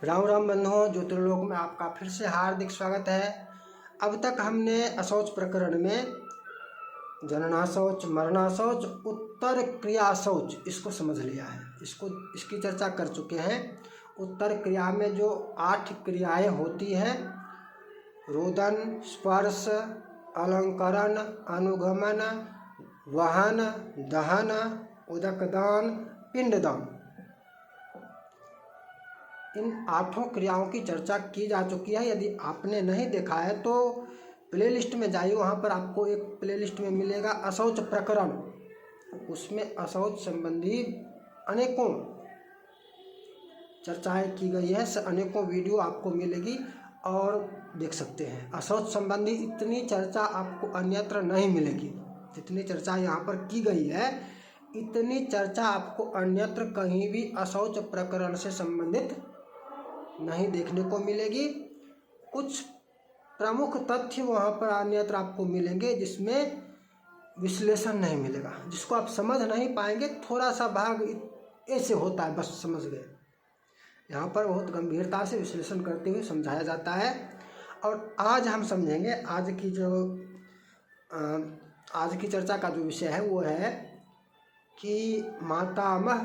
राम राम बंधुओं, ज्योतिर्लोक में आपका फिर से हार्दिक स्वागत है। अब तक हमने अशौच प्रकरण में जननाशौच, मरणाशौच, उत्तर क्रिया शौच इसको समझ लिया है। इसकी चर्चा कर चुके हैं। उत्तर क्रिया में जो 8 क्रियाएं होती हैं, रोदन, स्पर्श, अलंकरण, अनुगमन, वहन, दहन, उदकदान, पिंडदान, इन 8 क्रियाओं की चर्चा की जा चुकी है। यदि आपने नहीं देखा है तो प्लेलिस्ट में जाइए, वहाँ पर आपको एक प्लेलिस्ट में मिलेगा अशौच प्रकरण। उसमें अशौच संबंधी अनेकों चर्चाएं की गई है, अनेकों वीडियो आपको मिलेगी और देख सकते हैं। अशौच संबंधी इतनी चर्चा आपको अन्यत्र नहीं मिलेगी। जितनी चर्चा यहाँ पर की गई है, इतनी चर्चा आपको अन्यत्र कहीं भी अशौच प्रकरण से संबंधित नहीं देखने को मिलेगी। कुछ प्रमुख तथ्य वहाँ पर अन्यत्र आपको मिलेंगे जिसमें विश्लेषण नहीं मिलेगा, जिसको आप समझ नहीं पाएंगे। थोड़ा सा भाग ऐसे होता है, बस समझ गए। यहाँ पर बहुत गंभीरता से विश्लेषण करते हुए समझाया जाता है। और आज हम समझेंगे, आज की चर्चा का जो विषय है वो है कि मातामह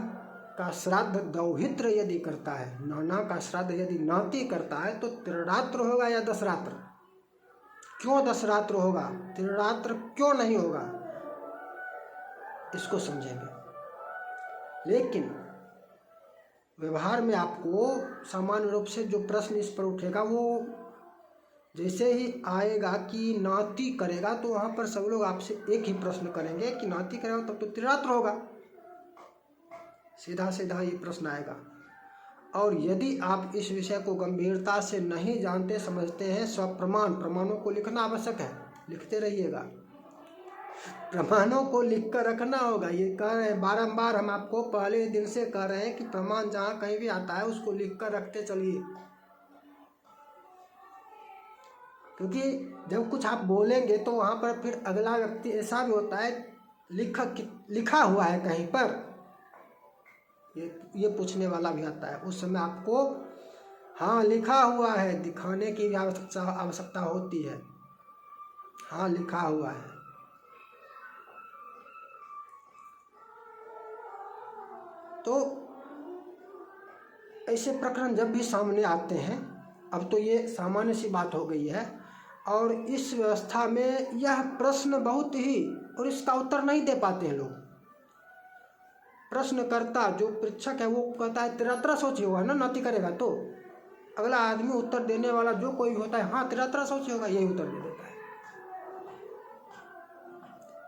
का श्राद्ध दौहित्र यदि करता है, नाना का श्राद्ध यदि नाती करता है तो त्रिरात्र होगा या दशरात्र? क्यों दशरात्र होगा, त्रिरात्र क्यों नहीं होगा, इसको समझेंगे। लेकिन व्यवहार में आपको सामान्य रूप से जो प्रश्न इस पर उठेगा, वो जैसे ही आएगा कि नाती करेगा तो वहाँ पर सब लोग आपसे एक ही प्रश्न करेंगे कि नाती करेगा तब तो त्रिरात्र होगा। सीधा सीधा ये प्रश्न आएगा। और यदि आप इस विषय को गंभीरता से नहीं जानते समझते हैं, प्रमाणों को लिखना आवश्यक है, लिखते रहिएगा। प्रमाणों को लिख कर रखना होगा। ये कह रहे हैं बारंबार, हम आपको पहले दिन से कह रहे हैं कि प्रमाण जहाँ कहीं भी आता है उसको लिख कर रखते चलिए। क्योंकि जब कुछ आप बोलेंगे तो वहाँ पर फिर अगला व्यक्ति ऐसा भी होता है, लिखा हुआ है कहीं पर, ये पूछने वाला भी आता है। उस समय आपको हाँ लिखा हुआ है दिखाने की भी आवश्यकता होती है। हाँ लिखा हुआ है। तो ऐसे प्रकरण जब भी सामने आते हैं, अब तो ये सामान्य सी बात हो गई है, और इस व्यवस्था में यह प्रश्न बहुत ही, और इसका उत्तर नहीं दे पाते हैं लोग। प्रश्नकर्ता जो परीक्षक है वो कहता है त्रिरात्रा शौच होगा ना, नाती करेगा तो। अगला आदमी उत्तर देने वाला जो कोई भी होता है, हाँ त्रिरात्रा शौच होगा, यही उत्तर दे देता है।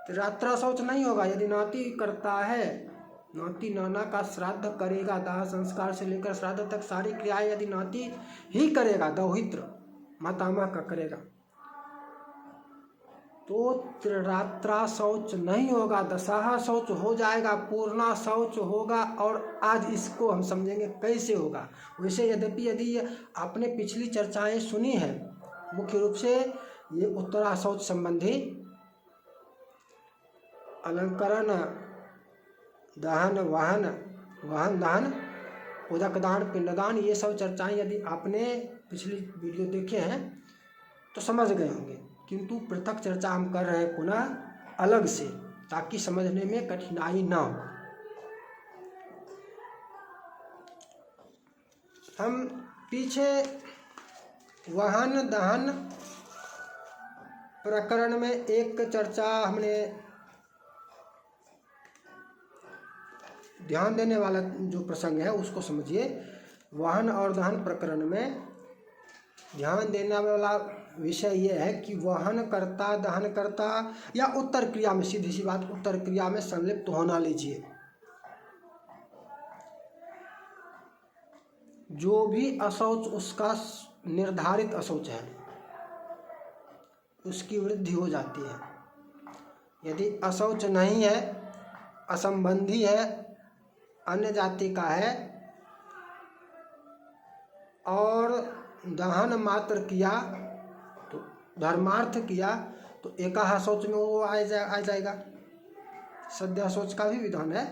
त्रिरात्रा शौच नहीं होगा यदि नाती करता है। नाती नाना का श्राद्ध करेगा, दाह संस्कार से लेकर श्राद्ध तक सारी क्रियाएं यदि नाती ही करेगा, दौहित्र मातामह का करेगा, तो त्रिरात्रा शौच नहीं होगा, दशाहा शौच हो जाएगा, पूर्णा शौच होगा। और आज इसको हम समझेंगे कैसे होगा। वैसे यदि आपने पिछली चर्चाएं सुनी हैं, मुख्य रूप से ये उत्तरा शौच संबंधी, अलंकरण, दहन, वहन दहन, उदकदान, पिंडदान, ये सब चर्चाएं यदि आपने पिछली वीडियो देखे हैं तो समझ गए होंगे। किंतु पृथक चर्चा हम कर रहे हैं पुनः अलग से, ताकि समझने में कठिनाई ना हो। हम पीछे वहन दहन प्रकरण में एक चर्चा हमने ध्यान देने वाला जो प्रसंग है उसको समझिए। वहन और दहन प्रकरण में ध्यान देने वाला विषय ये है कि वहन करता, दहन करता या उत्तर क्रिया में, सीधी सी बात, उत्तर क्रिया में संलिप्त होना लीजिए, जो भी अशौच उसका निर्धारित अशौच है उसकी वृद्धि हो जाती है। यदि अशौच नहीं है, असंबंधी है, अन्य जाति का है और दहन मात्र किया तो धर्मार्थ किया तो एकाहा शौच में वो आ जाएगा। सद्या शौच का भी विधान है,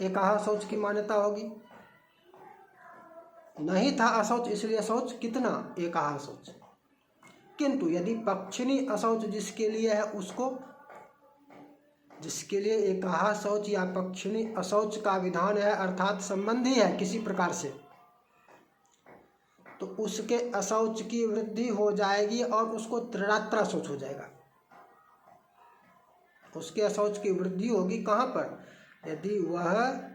एकाहा शौच की मान्यता होगी। नहीं था अशौच, इसलिए अशौच कितना, एकाहा शौच। किंतु यदि पक्षिणी अशौच जिसके लिए है उसको, जिसके लिए एकाहा शौच या पक्षिणी अशौच का विधान है अर्थात संबंधी है किसी प्रकार से, तो उसके अशौच की वृद्धि हो जाएगी और उसको त्रिरात्रा शौच हो जाएगा। उसके अशौच की वृद्धि होगी कहाँ पर, यदि वह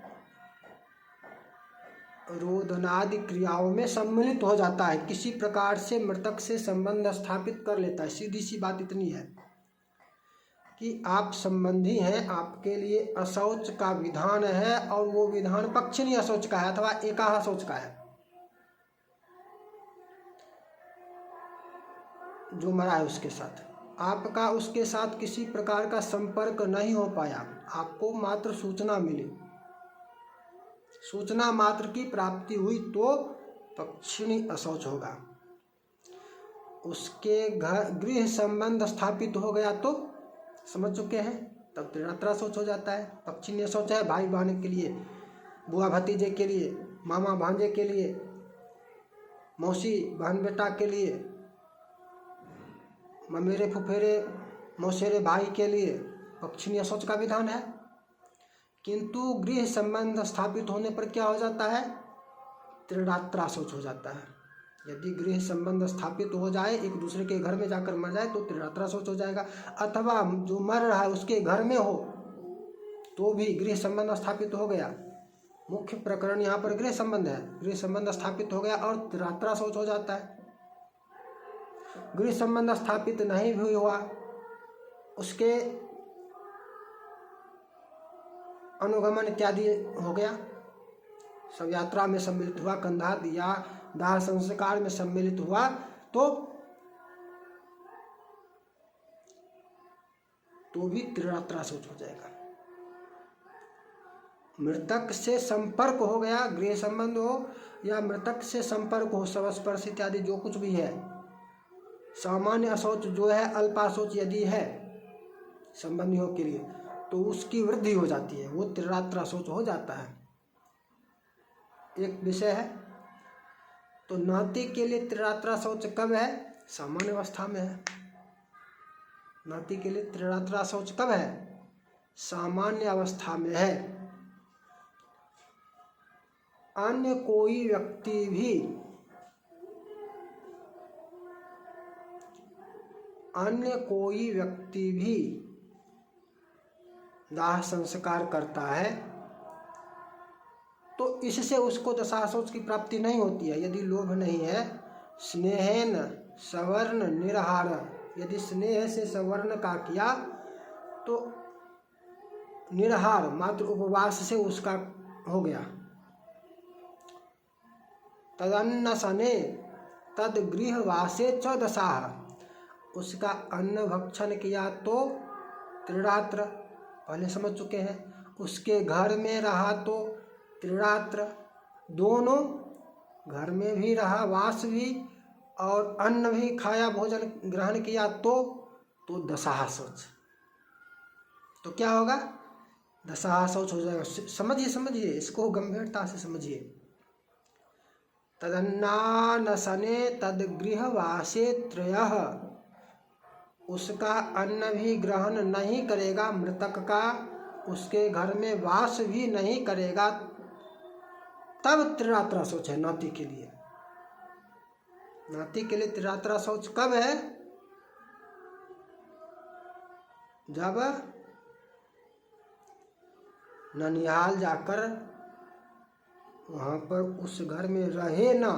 रोदनादि क्रियाओं में सम्मिलित हो जाता है, किसी प्रकार से मृतक से संबंध स्थापित कर लेता है। सीधी सी बात इतनी है कि आप संबंधी हैं, आपके लिए अशौच का विधान है और वो विधान पक्षिणी अशौच का है अथवा एकाहा शौच का है। जो मरा है उसके साथ आपका उसके साथ किसी प्रकार का संपर्क नहीं हो पाया, आपको मात्र सूचना मिली, सूचना मात्र की प्राप्ति हुई तो पक्षिणी अशौच होगा। उसके घर गृह संबंध स्थापित हो गया तो समझ चुके हैं, तब त्रिरात्रा शौच हो जाता है। पक्षिणी अशौच है भाई बहन के लिए, बुआ भतीजे के लिए, मामा भांजे के लिए, मौसी बहन बेटा के लिए, ममेरे फुफेरे मौसेरे भाई के लिए पक्षिणी अशौच का विधान है। किंतु गृह संबंध स्थापित होने पर क्या हो जाता है, त्रिरात्रा शौच हो जाता है। यदि गृह संबंध स्थापित हो जाए, एक दूसरे के घर में जाकर मर जाए तो त्रिरात्रा शौच हो जाएगा, अथवा जो मर रहा है उसके घर में हो तो भी गृह संबंध स्थापित हो गया। मुख्य प्रकरण यहाँ पर गृह संबंध है, गृह संबंध स्थापित हो गया और त्रिरात्रा शौच हो जाता है। गृह संबंध स्थापित नहीं भी हुआ, उसके अनुगमन इत्यादि हो गया, सब यात्रा में सम्मिलित हुआ, कंधा या दाह संस्कार में सम्मिलित हुआ तो भी त्रिरात्रा शौच हो जाएगा। मृतक से संपर्क हो गया, गृह संबंध हो या मृतक से संपर्क हो, संस्पर्श इत्यादि जो कुछ भी है। सामान्य अशौच जो है, अल्पाशौच यदि है संबंधियों के लिए तो उसकी वृद्धि हो जाती है, वो त्रिरात्रा शौच हो जाता है। एक विषय है। तो नाती के लिए त्रिरात्रा शौच कब है, सामान्य अवस्था में है। नाती के लिए त्रिरात्रा शौच कब है, सामान्य अवस्था में है। अन्य कोई व्यक्ति भी दाह संस्कार करता है तो इससे उसको दशा शौच की प्राप्ति नहीं होती है। यदि लोभ नहीं है, स्नेहेन सवर्ण निरहार, यदि स्नेह से सवर्ण का किया तो निरहार मात्र उपवास से उसका हो गया। तदन्नसने तद गृहवासे च दशाह, उसका अन्न भक्षण किया तो त्रिरात्र, पहले समझ चुके हैं। उसके घर में रहा तो त्रिरात्र, दोनों घर में भी रहा, वास भी और अन्न भी खाया, भोजन ग्रहण किया तो दशाह शौच। तो क्या होगा, दशाह शौच हो जाएगा। समझिए इसको गंभीरता से समझिए। तदन्नानसने तद गृहवासे त्रयः, उसका अन्न भी ग्रहण नहीं करेगा मृतक का, उसके घर में वास भी नहीं करेगा, तब त्रिरात्रा शौच है नाती के लिए। नाती के लिए त्रिरात्रा शौच कब है, जब ननिहाल जाकर वहाँ पर उस घर में रहे ना,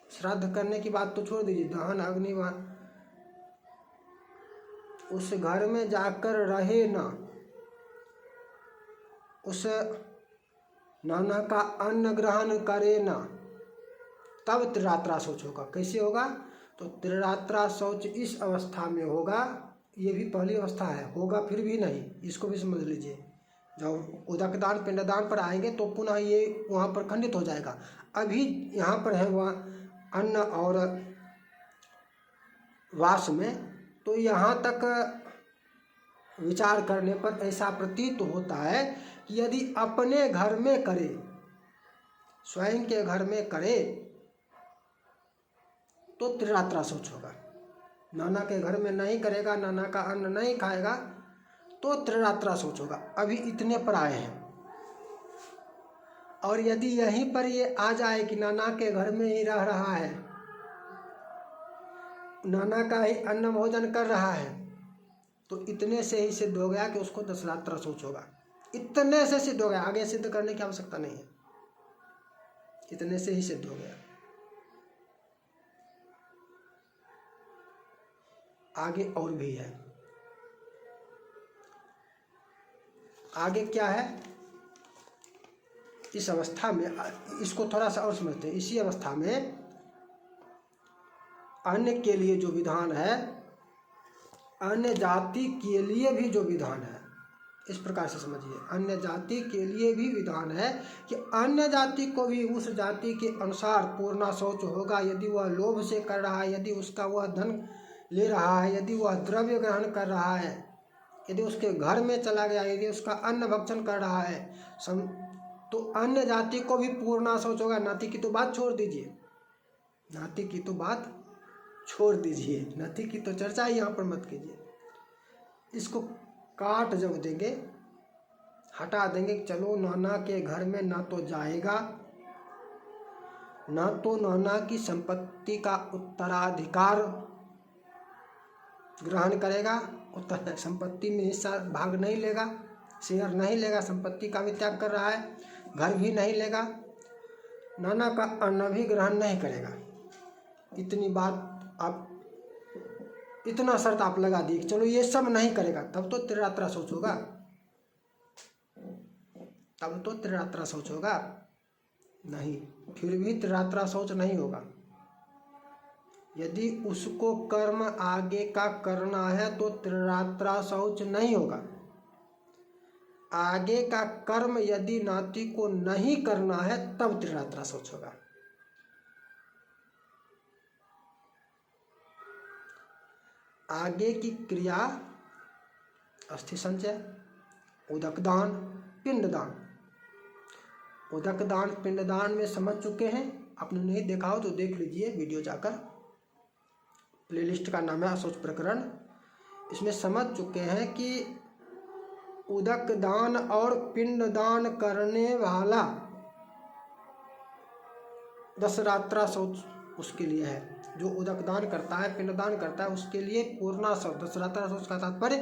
श्राद्ध करने की बात तो छोड़ दीजिए, दहन अग्नि उस घर में जाकर रहे ना, उस नाना का अन्न ग्रहण करे ना, तब त्रिरात्रा शौच होगा। कैसे होगा, तो त्रिरात्रा शौच इस अवस्था में होगा, ये भी पहली अवस्था है, होगा फिर भी नहीं, इसको भी समझ लीजिए। जब उदकदान पिंडदान पर आएंगे तो पुनः ये वहाँ पर खंडित हो जाएगा। अभी यहाँ पर है वह अन्न और वास में, तो यहाँ तक विचार करने पर ऐसा प्रतीत होता है कि यदि अपने घर में करे स्वयं के घर में करे तो त्रिरात्रा शौच होगा। नाना के घर में नहीं करेगा, नाना का अन्न नहीं खाएगा तो त्रिरात्रा शौच होगा। अभी इतने पर आए हैं, और यदि यहीं पर ये आ जाए कि नाना के घर में ही रह रहा है, नाना का ही अन्न भोजन कर रहा है, तो इतने से ही सिद्ध हो गया कि उसको दशरात्रा शौच होगा। इतने से सिद्ध हो गया, आगे सिद्ध करने की आवश्यकता नहीं है, इतने से ही सिद्ध हो गया। आगे और भी है। आगे क्या है, इस अवस्था में, इसको थोड़ा सा और समझते हैं। इसी अवस्था में अन्य के लिए जो विधान है, अन्य जाति के लिए भी जो विधान है, इस प्रकार से समझिए। अन्य जाति के लिए भी विधान है कि अन्य जाति को भी उस जाति के अनुसार पूर्णा शौच होगा। यदि वह लोभ से कर रहा है, यदि उसका वह धन ले रहा है, यदि वह द्रव्य ग्रहण कर रहा है, यदि उसके घर में चला गया, यदि उसका अन्न भक्षण कर रहा है, तो अन्य जाति को भी पूर्णा शौच होगा। नाती की तो बात छोड़ दीजिए, नाती की तो बात छोड़ दीजिए, नाती की तो चर्चा ही यहाँ पर मत कीजिए। इसको काट जब देंगे, हटा देंगे, चलो नाना के घर में ना तो जाएगा, ना तो नाना की संपत्ति का उत्तराधिकार ग्रहण करेगा, उत्तर संपत्ति में हिस्सा भाग नहीं लेगा, शेयर नहीं लेगा, संपत्ति का भी त्याग कर रहा है, घर भी नहीं लेगा, नाना का अन्न भी ग्रहण नहीं करेगा। इतनी बात आप, इतना शर्त आप लगा दी, चलो ये सब नहीं करेगा, तब तो त्रिरात्रा शौच होगा, तब तो त्रिरात्रा शौच होगा। नहीं, फिर भी त्रिरात्रा शौच नहीं होगा। यदि उसको कर्म आगे का करना है तो त्रिरात्रा शौच नहीं होगा। आगे का कर्म यदि नाती को नहीं करना है तब त्रिरात्रा शौच होगा। आगे की क्रिया अस्थि संचय, उदकदान, पिंडदान। उदकदान पिंडदान में समझ चुके हैं, आपने नहीं देखा हो तो देख लीजिए वीडियो जाकर, प्लेलिस्ट का नाम है अशौच प्रकरण। इसमें समझ चुके हैं कि उदकदान और पिंडदान करने वाला दशरात्रा शौच उसके लिए है। जो उदकदान करता है, पिंडदान करता है, उसके लिए पूर्णा शौच, दशरात्रा शौच का तात्पर्य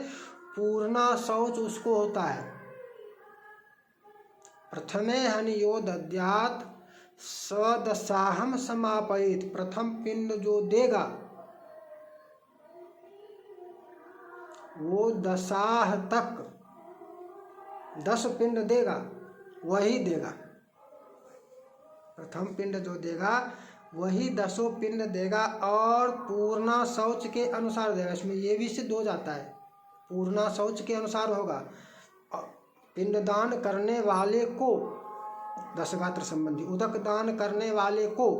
पूर्णा शौच उसको होता है। प्रथमे हनियो दद्यात् सदसाहम समापयित। प्रथम पिंड जो देगा वो दशाह तक 10 पिंड देगा, वही देगा। प्रथम पिंड जो देगा वही 10 पिंड देगा, और पूर्णा शौच के अनुसार देगा। इसमें ये भी सिद्ध हो जाता है, पूर्णा शौच के अनुसार होगा। पिंडदान करने वाले को, दशगात्र संबंधी, उदकदान करने वाले को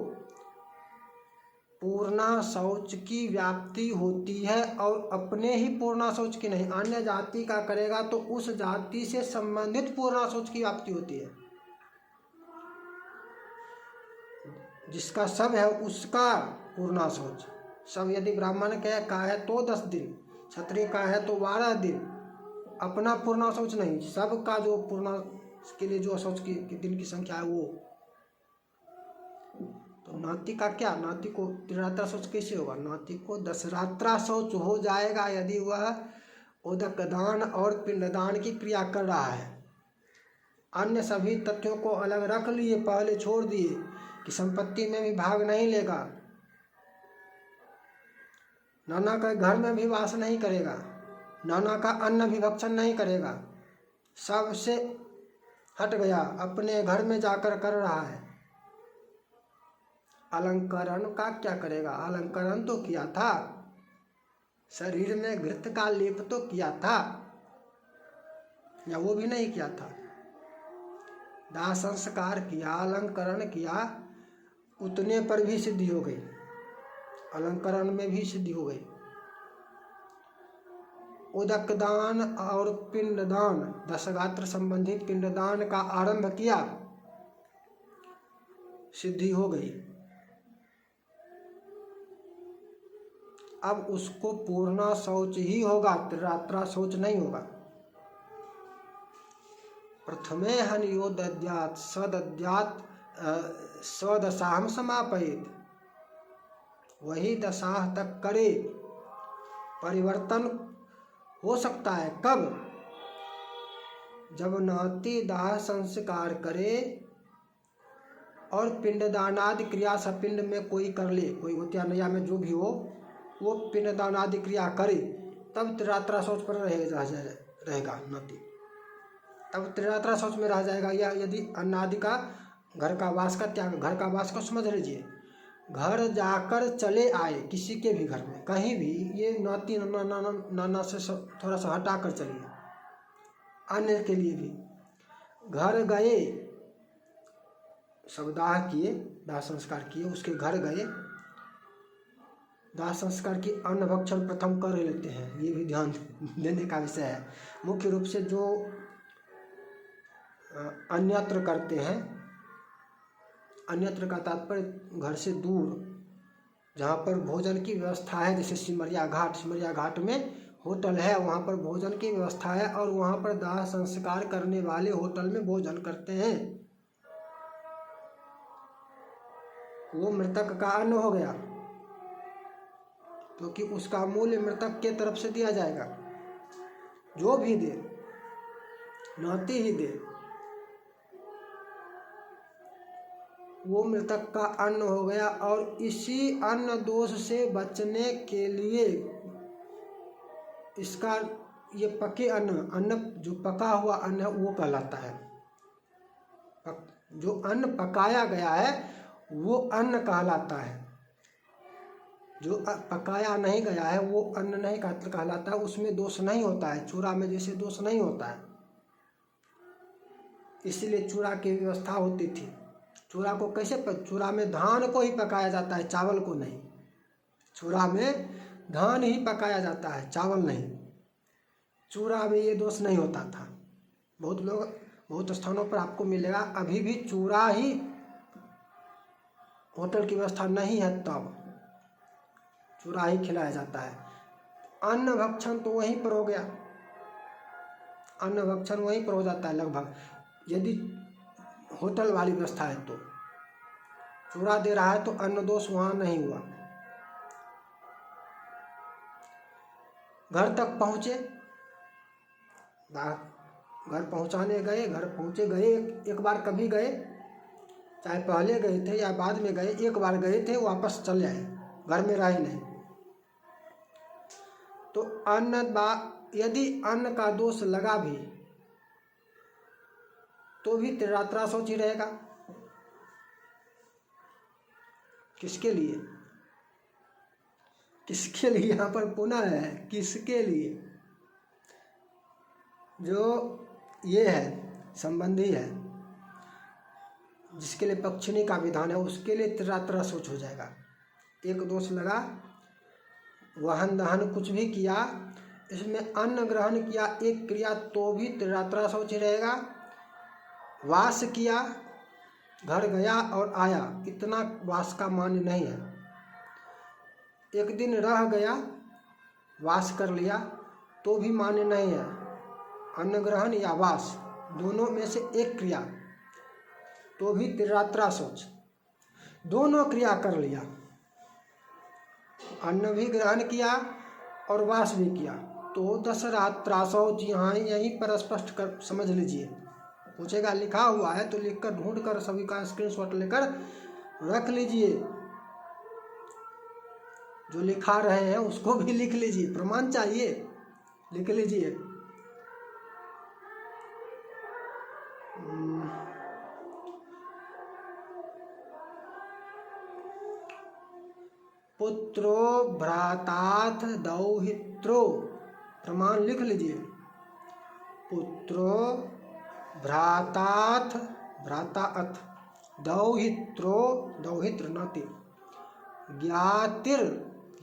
पूर्णा शौच की व्याप्ति होती है, और अपने ही पूर्णा शौच की नहीं, अन्य जाति का करेगा तो उस जाति से संबंधित पूर्णा शौच की व्याप्ति होती है। जिसका सब है उसका पूर्णा शौच। सब यदि ब्राह्मण का है तो 10 दिन, क्षत्रिय का है तो 12 दिन, अपना पूर्णा शौच नहीं, सबका जो पूर्णा के लिए जो शौच की दिन की संख्या है वो। तो नाती का क्या, नाती को त्रिरात्रा शौच कैसे होगा? नाती को दशरात्रा शौच हो जाएगा यदि वह उदकदान और पिंडदान की क्रिया कर रहा है। अन्य सभी तथ्यों को अलग रख लिए, पहले छोड़ दिए कि संपत्ति में भी भाग नहीं लेगा, नाना के घर में भी वास नहीं करेगा, नाना का अन्न भी भक्षण नहीं करेगा, सबसे हट गया, अपने घर में जाकर कर रहा है। अलंकरण का क्या करेगा? अलंकरण तो किया था, शरीर में घृत का लेप तो किया था, या वो भी नहीं किया था? दाह संस्कार किया, अलंकरण किया, उतने पर भी सिद्धि हो गई, अलंकरण में भी सिद्धि हो गई। उदकदान और पिंडदान, दशगात्र संबंधी पिंडदान का आरंभ किया, सिद्धि हो गई। अब उसको पूर्णा शौच ही होगा, त्रिरात्रा शौच नहीं होगा। प्रथमे हनियो दद्यात् सदद्यात् स्वदशाहम समापयित, वही दशा तक करे। परिवर्तन हो सकता है कब? जब नाती दाह संस्कार करे और पिंडदानादि क्रिया सपिंड में कोई कर ले, कोई गोत्यानया में जो भी हो वो पिंडदानादि क्रिया करे, तब त्रिरात्रा शौच पर रहेगा नाती, तब त्रिरात्रा शौच में रह जाएगा। या यदि अन्नादि का घर का वास का त्याग, घर का वास को समझ लीजिए, घर जाकर चले आए किसी के भी घर में कहीं भी, ये नाती नाना से थोड़ा सा हटा कर चलिए, अन्य के लिए भी घर गए, सब दाह किए, दाह संस्कार किए, उसके घर गए, दाह संस्कार की अन्न भक्षण प्रथम कर लेते हैं, ये भी ध्यान देने का विषय है। मुख्य रूप से जो अन्यत्र करते हैं, अन्यत्र का तात्पर्य घर से दूर, जहाँ पर भोजन की व्यवस्था है, जैसे सिमरिया घाट में होटल है, वहाँ पर भोजन की व्यवस्था है और वहाँ पर दाह संस्कार करने वाले होटल में भोजन करते हैं, वो मृतक का अन्न हो गया, क्योंकि उसका मूल्य मृतक के तरफ से दिया जाएगा। जो भी दे, नाती ही दे, वो मृतक का अन्न हो गया। और इसी अन्न दोष से बचने के लिए इसका ये पके अन्न जो पका हुआ अन्न है वो कहलाता है। जो अन्न पकाया गया है वो अन्न कहलाता है, जो पकाया नहीं गया है वो अन्न नहीं कहलाता है, उसमें दोष नहीं होता है। चूरा में जैसे दोष नहीं होता है, इसीलिए चूरा की व्यवस्था होती थी। चूरा को कैसे चूरा में धान को ही पकाया जाता है, चावल को नहीं। चूरा में धान ही पकाया जाता है, चावल नहीं। चूरा में ये दोष नहीं होता था। बहुत स्थानों पर आपको मिलेगा अभी भी चूरा ही, होटल की व्यवस्था नहीं है तब चूरा ही खिलाया जाता है। अन्न भक्षण तो वहीं पर हो गया, अन्न भक्षण वहीं पर हो जाता है लगभग। यदि होटल वाली व्यवस्था है तो चूरा दे रहा है तो अन्न दोष वहाँ नहीं हुआ। घर तक पहुँचे, घर पहुँचाने गए, घर पहुँचे गए, एक बार कभी गए, चाहे पहले गए थे या बाद में गए, एक बार गए थे वापस चले आए, घर में रहे नहीं। तो यदि अन्न का दोष लगा भी तो भी त्रिरात्रा शौच ही रहेगा। किसके लिए? किसके लिए यहाँ पर पुनः है, किसके लिए? जो ये है संबंधी है, जिसके लिए पक्षिणी का विधान है, उसके लिए त्रिरात्रा शौच हो जाएगा। एक दोष लगा, वाहन दहन कुछ भी किया, इसमें अन्न ग्रहण किया एक क्रिया, तो भी त्रिरात्रा शौच ही रहेगा। वास किया, घर गया और आया, इतना वास का मान्य नहीं है। एक दिन रह गया, वास कर लिया, तो भी मान्य नहीं है। अन्न ग्रहण या वास दोनों में से एक क्रिया, तो भी त्रिरात्रा शौच। दोनों क्रिया कर लिया, अन्न भी ग्रहण किया और वास भी किया, तो दशरात्रा शौच यहाँ यहीं पर स्पष्ट कर समझ लीजिए। पूछेगा लिखा हुआ है तो लिखकर ढूंढ कर सभी का स्क्रीनशॉट लेकर रख लीजिए। जो लिखा रहे हैं उसको भी लिख लीजिए, प्रमाण चाहिए, लिख लीजिए। पुत्रो भ्राताथ दौहित्रो, प्रमाण लिख लीजिए। पुत्रो भ्राताथ, भ्राता अथ, दौहित्रो, दौहित्र नाती, ज्ञातिर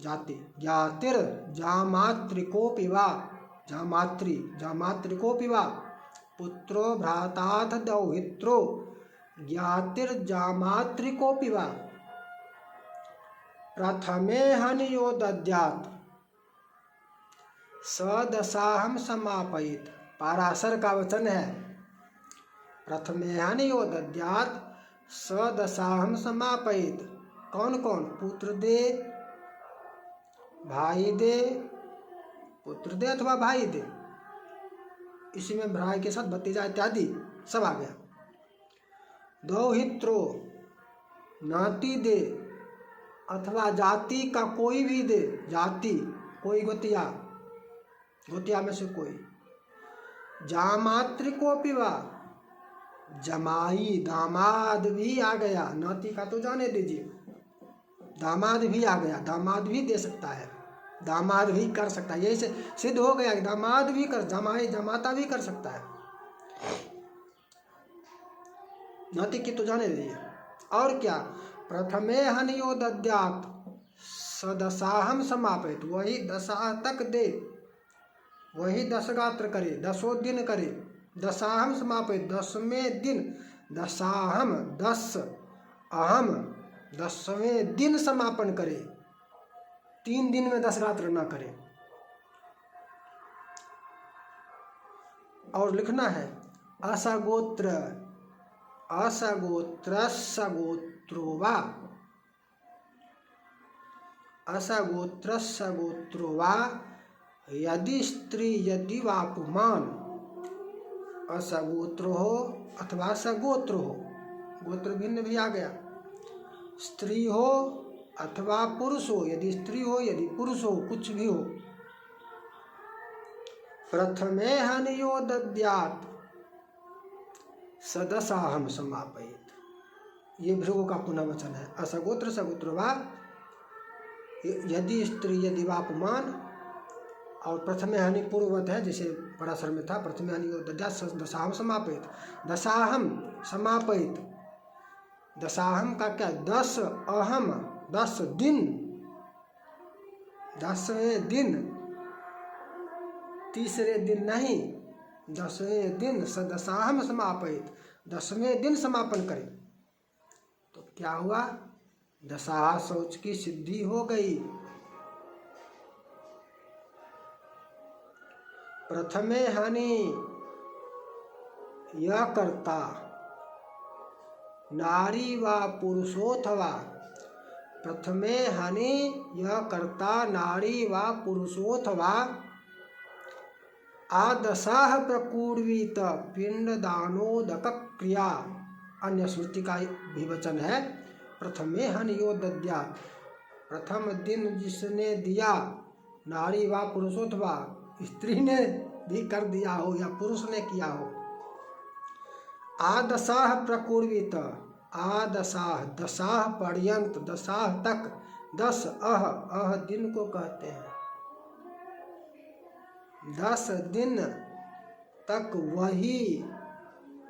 जाति, ज्ञातिर जामात्रिकोऽपि वा, जामात्रिकोऽपि वा, पुत्रो भ्राताथ दौहित्रो ज्ञातिर्जामात्रिकोऽपि वा प्रथमे हनियो दद्यात् सदशाहम समापयित। पाराशर का वचन है, प्रथमे हनियो दद्यात् सदशाहम समापयित। कौन कौन? पुत्र दे, भाई दे, पुत्र दे अथवा भाई दे, इसी में भाई के साथ भतीजा इत्यादि सब आ गया। दौहित्रो, नाती दे अथवा जाति का कोई भी दे, जाति कोई गोतिया, गोतिया में से कोई। जामात्रिकोऽपि वा, जमाई दामाद भी आ गया, नाती का तो जाने दीजिए, दामाद भी आ गया, दामाद भी दे सकता है, दामाद भी कर सकता है। यही से सिद्ध हो गया कि दामाद भी कर, जमाई जमाता भी कर सकता है, नाती की तो जाने दीजिए। और क्या? प्रथमे हनियो दद्यात् सदशाहम समापयित, वही दशा तक दे, वही 10 गात्र करे, 10 दिन करे। दशाहम समापयित, 10वें दिन, दशाहम 10, अहम 10वें दिन समापन करे, 3 दिन में 10 गात्र ना करे। और लिखना है असगोत्र, असगोत्रस्सगोत्रो वा, असगोत्रस्सगोत्रो वा यदि स्त्री यदि वा पुमान। असगोत्र हो अथवा सगोत्र हो, गोत्र भिन्न भी आ गया। स्त्री हो अथवा पुरुष हो, यदि स्त्री हो यदि पुरुष हो, कुछ भी हो। प्रथमे हनियो दद्यात् सदशाहम समापयित, ये भृगु का पुनः वचन है। असगोत्र सगोत्र वा यदि स्त्री यदि वा पुमान, और प्रथमे हनि पूर्ववत है जैसे पराशर में था, प्रथमे हनि दद्यात् दशाहम समापयित। दशाहम समापयित, दशाहम का क्या? 10 अहम, 10 दिन, 10वें दिन, तीसरे दिन नहीं, 10वें दिन सदशाहम समापयित, 10वें दिन समापन करे। तो क्या हुआ? दशाह शौच की सिद्धि हो गई। प्रथमे हनि यह कर्ता नारी व पुरुषोथवा, प्रथमे हनि यह कर्ता नारी व पुरुषोथवा आदशाह प्रकुर्वीत पिंडदानोदक क्रिया। अन्य श्रुति का भी वचन है, प्रथमे हनियो दद्यात्, प्रथम दिन जिसने दिया, नारी व पुरुषोथवा, स्त्री ने भी कर दिया हो या पुरुष ने किया हो। आदशाह प्रकुर्वीत, आदशाह दशाह पर्यंत, दशाह तक, 10 अह दिन को कहते हैं, 10 दिन तक वही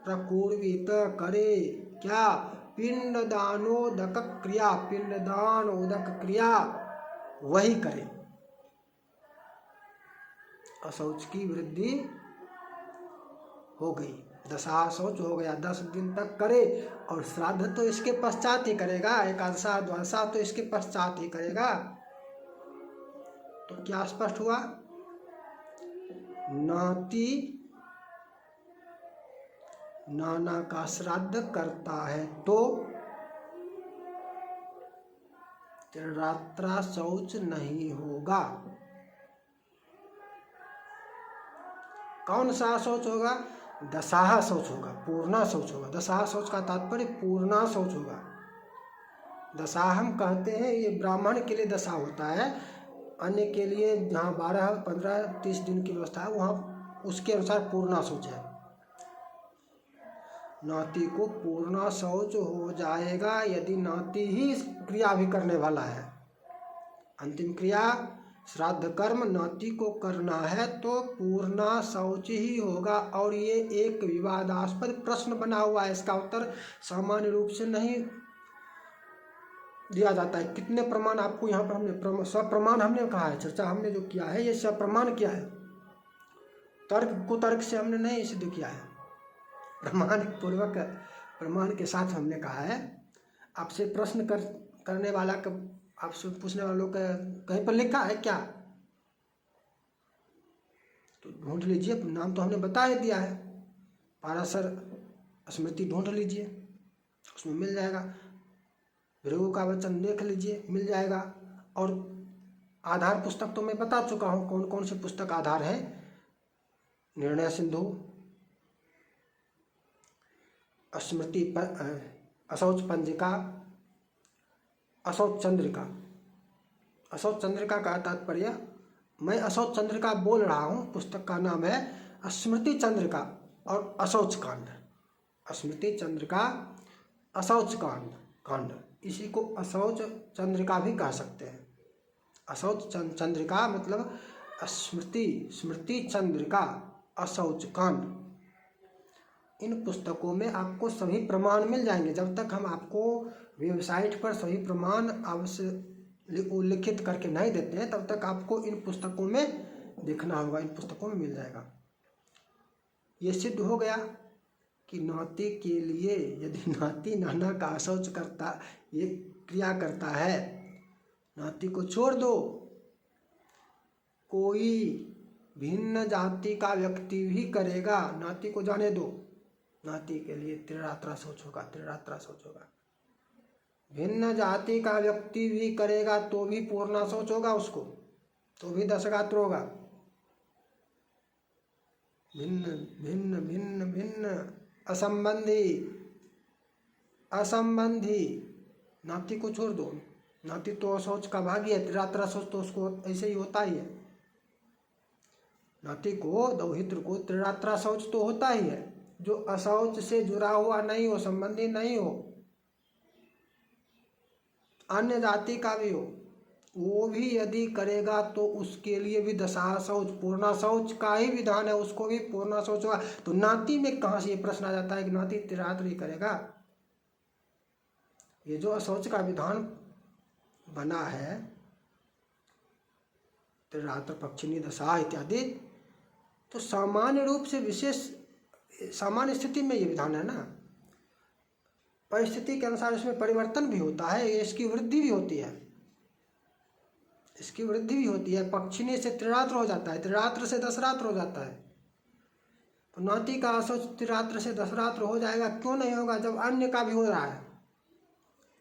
प्रकुर्वीत करे। क्या? पिंडदानोदक क्रिया, पिंडदानोदक क्रिया वही करे। अशौच की वृद्धि हो गई, दशा शौच हो गया, 10 दिन तक करे। और श्राद्ध तो इसके पश्चात ही करेगा, एकादशा द्वादशा तो इसके पश्चात ही करेगा। तो क्या स्पष्ट हुआ? नाती नाना का श्राद्ध करता है तो त्रिरात्रा शौच नहीं होगा। कौन सा शौच होगा? दशाह शौच होगा, पूर्णा शौच होगा। दशाह शौच का तात्पर्य पूर्णा शौच होगा। दशा हम कहते हैं ये ब्राह्मण के लिए दशा होता है, अन्य के लिए जहाँ 12, 15, 30 दिन की व्यवस्था है वहाँ उसके अनुसार पूर्णा शौच है। नाती को पूर्णा शौच हो जाएगा यदि नाती ही क्रिया भी करने वाला है। अंतिम क्रिया श्राद्ध कर्म नाती को करना है तो पूर्णा शौच ही होगा। और ये एक विवादास्पद प्रश्न बना हुआ है, इसका उत्तर सामान्य रूप से नहीं दिया जाता है। कितने प्रमाण आपको यहाँ पर हमने सप्रमाण हमने कहा है, चर्चा हमने जो किया है ये सप्रमाण किया है, तर्क को तर्क से हमने नहीं सिद्ध किया है, प्रमाण पूर्वक प्रमाण के साथ हमने कहा है। आपसे प्रश्न करने वाला आपसे पूछने वालों का कहीं पर लिखा है क्या, तो ढूंढ लीजिए। नाम तो हमने बता ही दिया है, पाराशर स्मृति ढूंढ लीजिए, उसमें मिल जाएगा। भृगु का वचन देख लीजिए, मिल जाएगा। और आधार पुस्तक तो मैं बता चुका हूँ कौन कौन सी पुस्तक आधार है। निर्णय सिंधु, स्मृति, अशौच पंजिका, अशौच चंद्रिका। अशौच चंद्रिका का तात्पर्य, मैं अशौच चंद्रिका बोल रहा हूँ, पुस्तक का नाम है स्मृति चंद्रिका और अशौच कांड। स्मृति चंद्रिका, अशौच कांड, इसी को अशौच चंद्रिका भी कह सकते हैं। अशौच चंद्रिका मतलब स्मृति चंद्रिका, अशौच कांड। इन पुस्तकों में आपको सभी प्रमाण मिल जाएंगे। जब तक हम आपको वेबसाइट पर सभी प्रमाण उल्लिखित करके नहीं देते हैं, तब तक आपको इन पुस्तकों में देखना होगा, इन पुस्तकों में मिल जाएगा। ये सिद्ध हो गया कि नाती के लिए यदि नाती नाना का अशौच करता, ये क्रिया करता है, नाती को छोड़ दो। कोई भिन्न जाति का व्यक्ति भी करेगा, नाती को जाने दो, नाती के लिए त्रिरात्रा शौच होगा, त्रिरात्रा शौच होगा। भिन्न जाति का व्यक्ति भी करेगा तो भी पूर्णा शौच होगा, उसको तो भी 10 गात्र होगा। भिन्न भिन्न भिन्न भिन्न, असंबंधी, नाती को छोड़ दो। नाती तो शौच का भागी है, त्रिरात्रा शौच तो उसको ऐसे ही होता ही है। नाती को, दौहित्र को त्रिरात्रा शौच तो होता ही है। जो अशौच से जुड़ा हुआ नहीं हो, संबंधी नहीं हो, अन्य जाति का भी हो, वो भी यदि करेगा तो उसके लिए भी दशा शौच, पूर्णा शौच का ही विधान है, उसको भी पूर्णा शौच होगा। तो नाती में कहाँ से ये प्रश्न आ जाता है कि नाती त्रिरात्र ही करेगा? ये जो अशौच का विधान बना है, त्रिरात्र, पक्षिणी, दशा इत्यादि, तो सामान्य रूप से विशेष सामान्य स्थिति में ये विधान है ना। परिस्थिति के अनुसार इसमें परिवर्तन भी होता है, इसकी वृद्धि भी होती है, इसकी वृद्धि भी होती है। पक्षिणी से त्रिरात्र हो जाता है, त्रिरात्र से 10 रात्र हो जाता है। तो नाती का अशौच त्रिरात्र से 10 रात्र हो जाएगा, क्यों नहीं होगा जब अन्य का भी हो रहा है।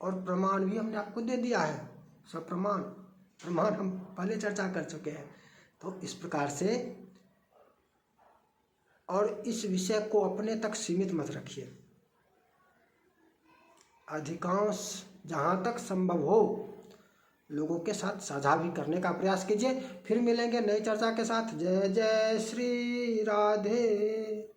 और प्रमाण भी हमने आपको दे दिया है, सब प्रमाण हम पहले चर्चा कर चुके हैं। तो इस प्रकार से, और इस विषय को अपने तक सीमित मत रखिए, अधिकांश जहाँ तक संभव हो लोगों के साथ साझा भी करने का प्रयास कीजिए। फिर मिलेंगे नई चर्चा के साथ। जय जय श्री राधे।